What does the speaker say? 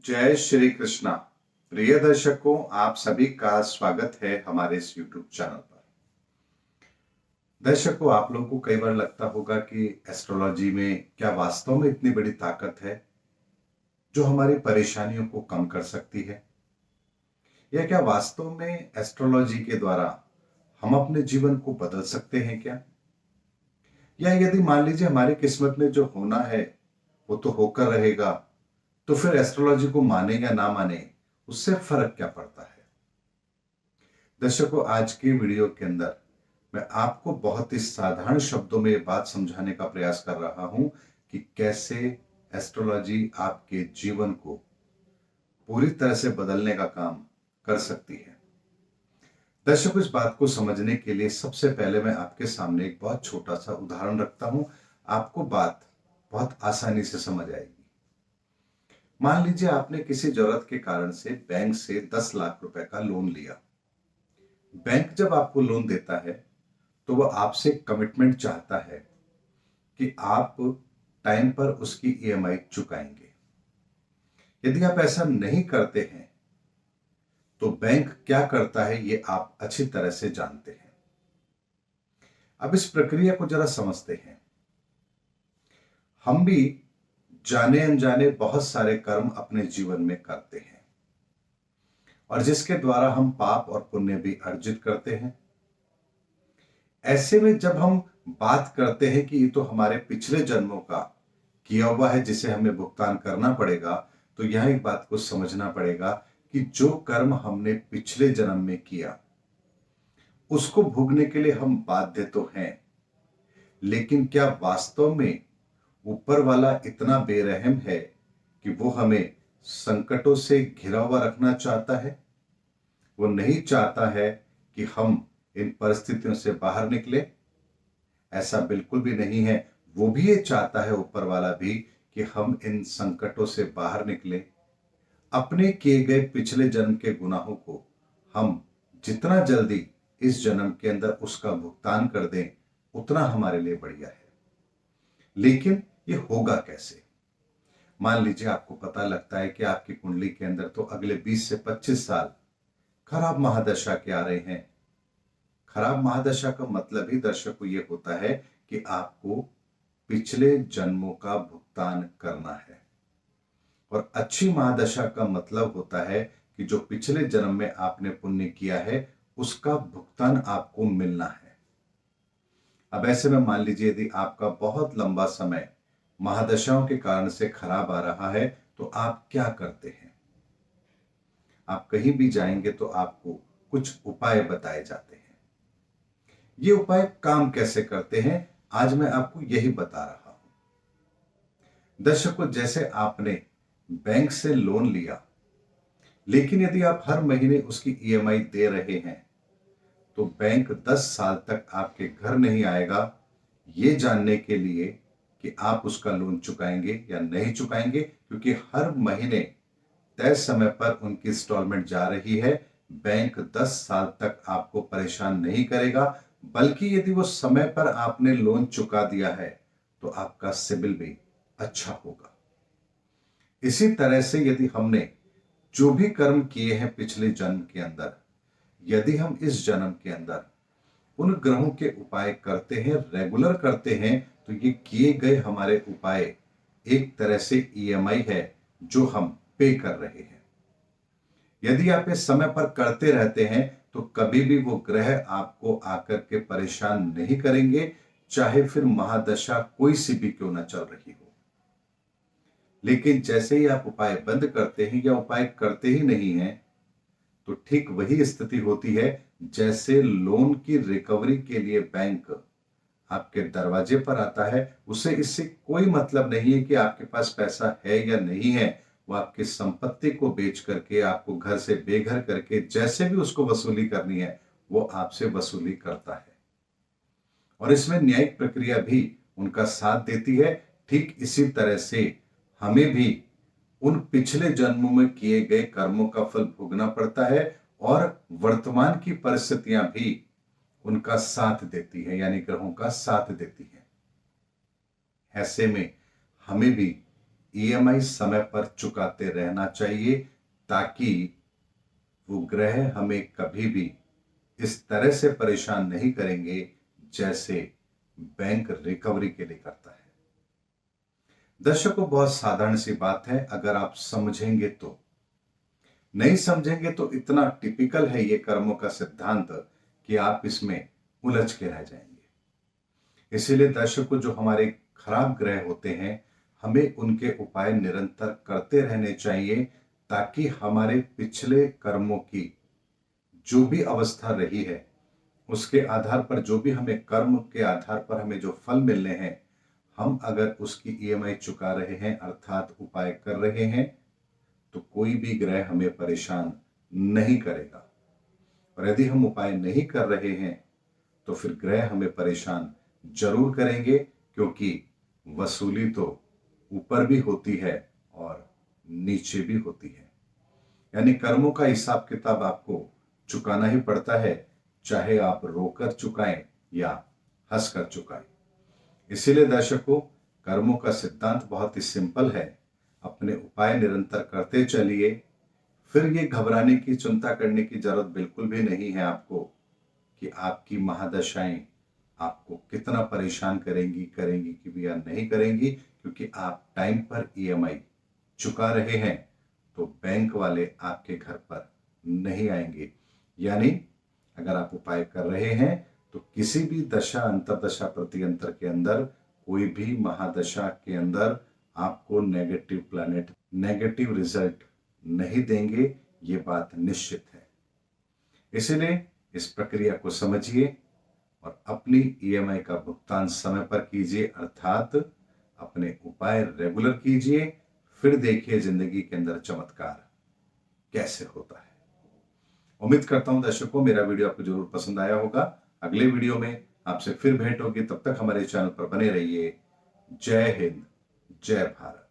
जय श्री कृष्णा। प्रिय दर्शकों, आप सभी का स्वागत है हमारे इस YouTube चैनल पर। दर्शकों, आप लोगों को कई बार लगता होगा कि एस्ट्रोलॉजी में क्या वास्तव में इतनी बड़ी ताकत है जो हमारी परेशानियों को कम कर सकती है, या क्या वास्तव में एस्ट्रोलॉजी के द्वारा हम अपने जीवन को बदल सकते हैं क्या, या यदि मान लीजिए हमारी किस्मत में जो होना है वो तो होकर रहेगा, तो फिर एस्ट्रोलॉजी को माने या ना माने उससे फर्क क्या पड़ता है। दर्शकों, आज के वीडियो के अंदर मैं आपको बहुत ही साधारण शब्दों में ये बात समझाने का प्रयास कर रहा हूं कि कैसे एस्ट्रोलॉजी आपके जीवन को पूरी तरह से बदलने का काम कर सकती है। दर्शकों, इस बात को समझने के लिए सबसे पहले मैं आपके सामने एक बहुत छोटा सा उदाहरण रखता हूं। आपको बात बहुत आसानी से समझ आएगी। मान लीजिए आपने किसी जरूरत के कारण से बैंक से 10 लाख रुपए का लोन लिया। बैंक जब आपको लोन देता है तो वह आपसे कमिटमेंट चाहता है कि आप टाइम पर उसकी ईएमआई चुकाएंगे। यदि आप ऐसा नहीं करते हैं तो बैंक क्या करता है ये आप अच्छी तरह से जानते हैं। अब इस प्रक्रिया को जरा समझते हैं। हम भी जाने अनजाने बहुत सारे कर्म अपने जीवन में करते हैं, और जिसके द्वारा हम पाप और पुण्य भी अर्जित करते हैं। ऐसे में जब हम बात करते हैं कि ये तो हमारे पिछले जन्मों का किया हुआ है जिसे हमें भुगतान करना पड़ेगा, तो यह एक बात को समझना पड़ेगा कि जो कर्म हमने पिछले जन्म में किया उसको भोगने के लिए हम बाध्य तो हैं, लेकिन क्या वास्तव में ऊपर वाला इतना बेरहम है कि वो हमें संकटों से घिरा हुआ रखना चाहता है? वो नहीं चाहता है कि हम इन परिस्थितियों से बाहर निकले। ऐसा बिल्कुल भी नहीं है। वो भी ये चाहता है, ऊपर वाला भी, कि हम इन संकटों से बाहर निकले। अपने किए गए पिछले जन्म के गुनाहों को हम जितना जल्दी इस जन्म के अंदर उसका भुगतान कर दें उतना हमारे लिए बढ़िया है। लेकिन ये होगा कैसे? मान लीजिए आपको पता लगता है कि आपकी कुंडली के अंदर तो अगले 20 से 25 साल खराब महादशा के आ रहे हैं। खराब महादशा का मतलब ही दर्शकों ये होता है कि आपको पिछले जन्मों का भुगतान करना है, और अच्छी महादशा का मतलब होता है कि जो पिछले जन्म में आपने पुण्य किया है उसका भुगतान आपको मिलना है। अब ऐसे में मान लीजिए यदि आपका बहुत लंबा समय महादशाओं के कारण से खराब आ रहा है तो आप क्या करते हैं? आप कहीं भी जाएंगे तो आपको कुछ उपाय बताए जाते हैं। ये उपाय काम कैसे करते हैं, आज मैं आपको यही बता रहा हूं। दर्शकों, जैसे आपने बैंक से लोन लिया, लेकिन यदि आप हर महीने उसकी ईएमआई दे रहे हैं तो बैंक 10 साल तक आपके घर नहीं आएगा ये जानने के लिए कि आप उसका लोन चुकाएंगे या नहीं चुकाएंगे, क्योंकि हर महीने तय समय पर उनकी इंस्टॉलमेंट जा रही है। बैंक 10 साल तक आपको परेशान नहीं करेगा, बल्कि यदि वो समय पर आपने लोन चुका दिया है तो आपका सिबिल भी अच्छा होगा। इसी तरह से यदि हमने जो भी कर्म किए हैं पिछले जन्म के अंदर, यदि हम इस जन्म के अंदर उन ग्रहों के उपाय करते हैं, रेगुलर करते हैं, तो ये किए गए हमारे उपाय एक तरह से ईएमआई है जो हम पे कर रहे हैं। यदि आप इस समय पर करते रहते हैं तो कभी भी वो ग्रह आपको आकर के परेशान नहीं करेंगे, चाहे फिर महादशा कोई सी भी क्यों ना चल रही हो। लेकिन जैसे ही आप उपाय बंद करते हैं या उपाय करते ही नहीं हैं, तो ठीक वही स्थिति होती है जैसे लोन की रिकवरी के लिए बैंक आपके दरवाजे पर आता है। उसे इससे कोई मतलब नहीं है कि आपके पास पैसा है या नहीं है। वो आपकी संपत्ति को बेच करके, आपको घर से बेघर करके, जैसे भी उसको वसूली करनी है वो आपसे वसूली करता है, और इसमें न्यायिक प्रक्रिया भी उनका साथ देती है। ठीक इसी तरह से हमें भी उन पिछले जन्मों में किए गए कर्मों का फल भोगना पड़ता है, और वर्तमान की परिस्थितियां भी उनका साथ देती है, यानी ग्रहों का साथ देती है। ऐसे में हमें भी ईएमआई समय पर चुकाते रहना चाहिए, ताकि वो ग्रह हमें कभी भी इस तरह से परेशान नहीं करेंगे जैसे बैंक रिकवरी के लिए करता है। दर्शकों, बहुत साधारण सी बात है, अगर आप समझेंगे तो। नहीं समझेंगे तो इतना टिपिकल है ये कर्मों का सिद्धांत कि आप इसमें उलझ के रह जाएंगे। इसीलिए दर्शकों, जो हमारे खराब ग्रह होते हैं, हमें उनके उपाय निरंतर करते रहने चाहिए, ताकि हमारे पिछले कर्मों की जो भी अवस्था रही है, उसके आधार पर, जो भी हमें कर्म के आधार पर हमें जो फल मिलने हैं, हम अगर उसकी ईएमआई चुका रहे हैं, अर्थात उपाय कर रहे हैं, तो कोई भी ग्रह हमें परेशान नहीं करेगा। और यदि हम उपाय नहीं कर रहे हैं तो फिर ग्रह हमें परेशान जरूर करेंगे, क्योंकि वसूली तो ऊपर भी होती है और नीचे भी होती है। यानी कर्मों का हिसाब किताब आपको चुकाना ही पड़ता है, चाहे आप रोकर चुकाएं या हंसकर चुकाएं। इसीलिए दर्शकों, कर्मों का सिद्धांत बहुत ही सिंपल है। अपने उपाय निरंतर करते चलिए, फिर ये घबराने की, चिंता करने की जरूरत बिल्कुल भी नहीं है आपको कि आपकी महादशाएं आपको कितना परेशान करेंगी कि भी या नहीं करेंगी, क्योंकि आप टाइम पर ईएमआई चुका रहे हैं, तो बैंक वाले आपके घर पर नहीं आएंगे। यानी अगर आप उपाय कर रहे हैं तो किसी भी दशा, अंतरदशा, प्रत्यंतर के अंदर, कोई भी महादशा के अंदर आपको नेगेटिव प्लैनेट नेगेटिव रिजल्ट नहीं देंगे, ये बात निश्चित है। इसलिए इस प्रक्रिया को समझिए और अपनी ईएमआई का भुगतान समय पर कीजिए, अर्थात अपने उपाय रेगुलर कीजिए। फिर देखिए जिंदगी के अंदर चमत्कार कैसे होता है। उम्मीद करता हूं दर्शकों, मेरा वीडियो आपको जरूर पसंद आया होगा। अगले वीडियो में आपसे फिर भेंट होगी, तब तक हमारे चैनल पर बने रहिए। जय हिंद, जय भारत।